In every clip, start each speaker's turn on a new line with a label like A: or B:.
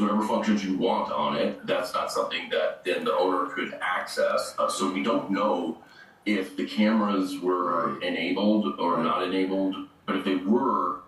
A: whatever functions you want on it. That's not something that then the owner could access. So we don't know if the cameras were enabled or not enabled. But if they were,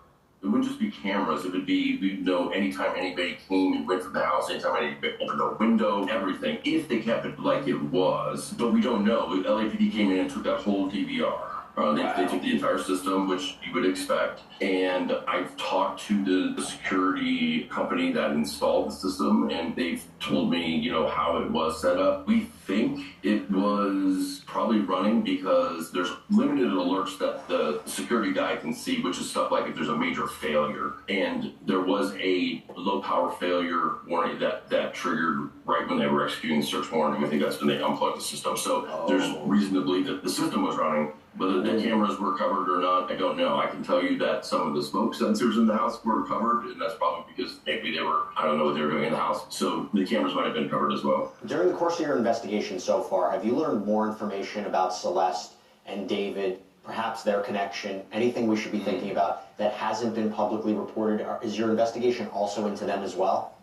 A: it wouldn't just be cameras. It would be, we'd know anytime anybody came and went from the house, anytime anybody opened a window, everything, if they kept it like it was. But we don't know. LAPD came in and took that whole DVR. They took the entire system, which you would expect. And I've talked to the security company that installed the system, and they've told me, you know, how it was set up. We think it was probably running because there's limited alerts that the security guy can see, which is stuff like if there's a major failure. And there was a low power failure warning that triggered right when they were executing the search warning. I think that's when they unplugged the system. So there's reason to believe that the system was running. Whether the cameras were covered or not, I don't know. I can tell you that some of the smoke sensors in the house were covered, and that's probably because maybe they were, I don't know what they were doing in the house. So the cameras might have been covered as well.
B: During the course of your investigation so far, have you learned more information about Celeste and David, perhaps their connection, anything we should be thinking about that hasn't been publicly reported? Is your investigation also into them as well?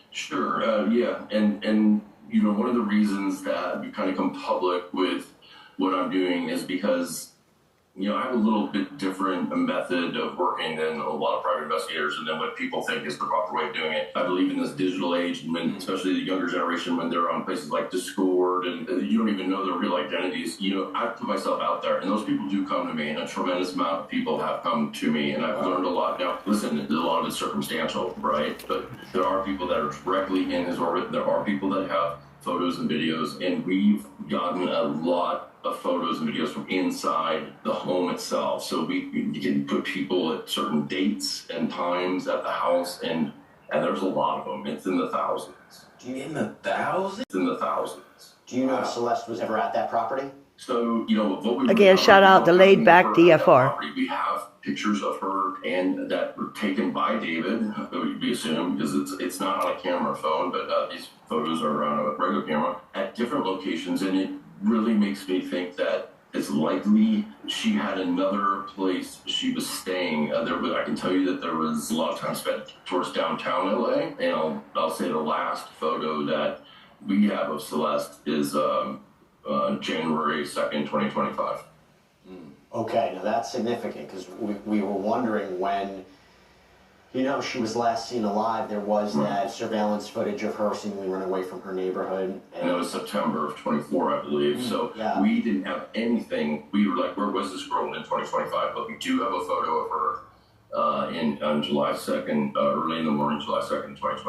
A: Sure, yeah. And you know, one of the reasons that we kind of come public with what I'm doing is because, you know, I have a little bit different method of working than a lot of private investigators and then what people think is the proper way of doing it. I believe in this digital age, and when, especially the younger generation, when they're on places like Discord and you don't even know their real identities, you know, I put myself out there, and those people do come to me, and a tremendous amount of people have come to me, and I've learned a lot. Now, listen, a lot of it's circumstantial, right? But there are people that are directly in his orbit. There are people that have photos and videos, and we've gotten a lot of photos and videos from inside the home itself. So you can put people at certain dates and times at the house, and there's a lot of them. It's in the thousands.
C: In the thousands?
A: It's in the thousands.
B: Do you know if Celeste was ever at that property?
A: So, you know, what we
D: again, shout out the laid back DFR.
A: We have pictures of her and that were taken by David, we assume, because it's not on a camera phone, but these photos are on a regular camera at different locations, and it really makes me think that it's likely she had another place she was staying. I can tell you that there was a lot of time spent towards downtown LA, and I'll say the last photo that we have of Celeste is January 2nd, 2025.
B: Okay, now that's significant because we were wondering when, you know, she was last seen alive. There was that surveillance footage of her seemingly running away from her neighborhood.
A: And it was September of 24, I believe. So we didn't have anything. We were like, where was this girl in 2025? But we do have a photo of her on July 2nd, early in the morning, July 2nd, 2025.